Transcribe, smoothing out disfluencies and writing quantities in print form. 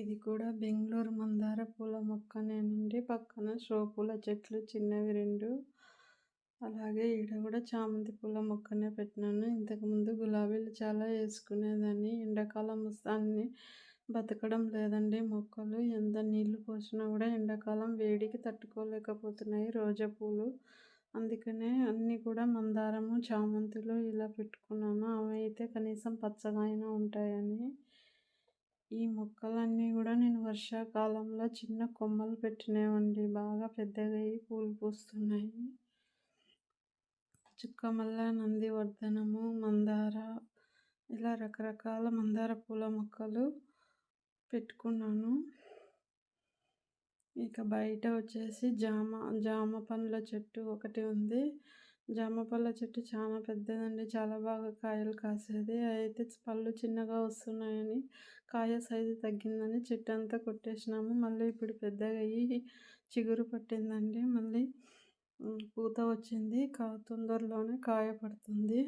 ఇది కూడా బెంగుళూరు మందార పూల మొక్కనేనండి. పక్కన షో పూల చెట్లు చిన్నవి 2. అలాగే ఈడ కూడా చామంతి పూల మొక్కనే పెట్టినాను. ఇంతకుముందు గులాబీలు చాలా వేసుకునేదాన్ని. ఎండాకాలం వస్తే అన్నీ బతకడం లేదండి మొక్కలు. ఎంత నీళ్లు పోసినా కూడా ఎండాకాలం వేడికి తట్టుకోలేకపోతున్నాయి రోజా పూలు. అందుకనే అన్నీ కూడా మందారము, చామంతులు ఇలా పెట్టుకున్నాను. అవి అయితే కనీసం పచ్చగా అయినా ఉంటాయని. ఈ మొక్కలన్నీ కూడా నేను వర్షాకాలంలో చిన్న కొమ్మలు పెట్టినవండి. బాగా పెద్దగయ్యి పూలు పూస్తున్నాయి. చుక్కమల్ల, నందివర్ధనము, మందార ఇలా రకరకాల మందార పూల మొక్కలు పెట్టుకున్నాను. ఇక బయట వచ్చేసి జామ పండ్ల చెట్టు ఒకటి ఉంది. జామ పళ్ళ చెట్టు చాలా పెద్దదండి. చాలా బాగా కాయలు కాసేది. అయితే పళ్ళు చిన్నగా వస్తున్నాయని, కాయ సైజు తగ్గిందని చెట్టు అంతా కొట్టేసినాము. మళ్ళీ ఇప్పుడు పెద్దగా అయ్యి చిగురు పట్టిందండి. మళ్ళీ పూత వచ్చింది. తొందరలోనే కాయ పడుతుంది.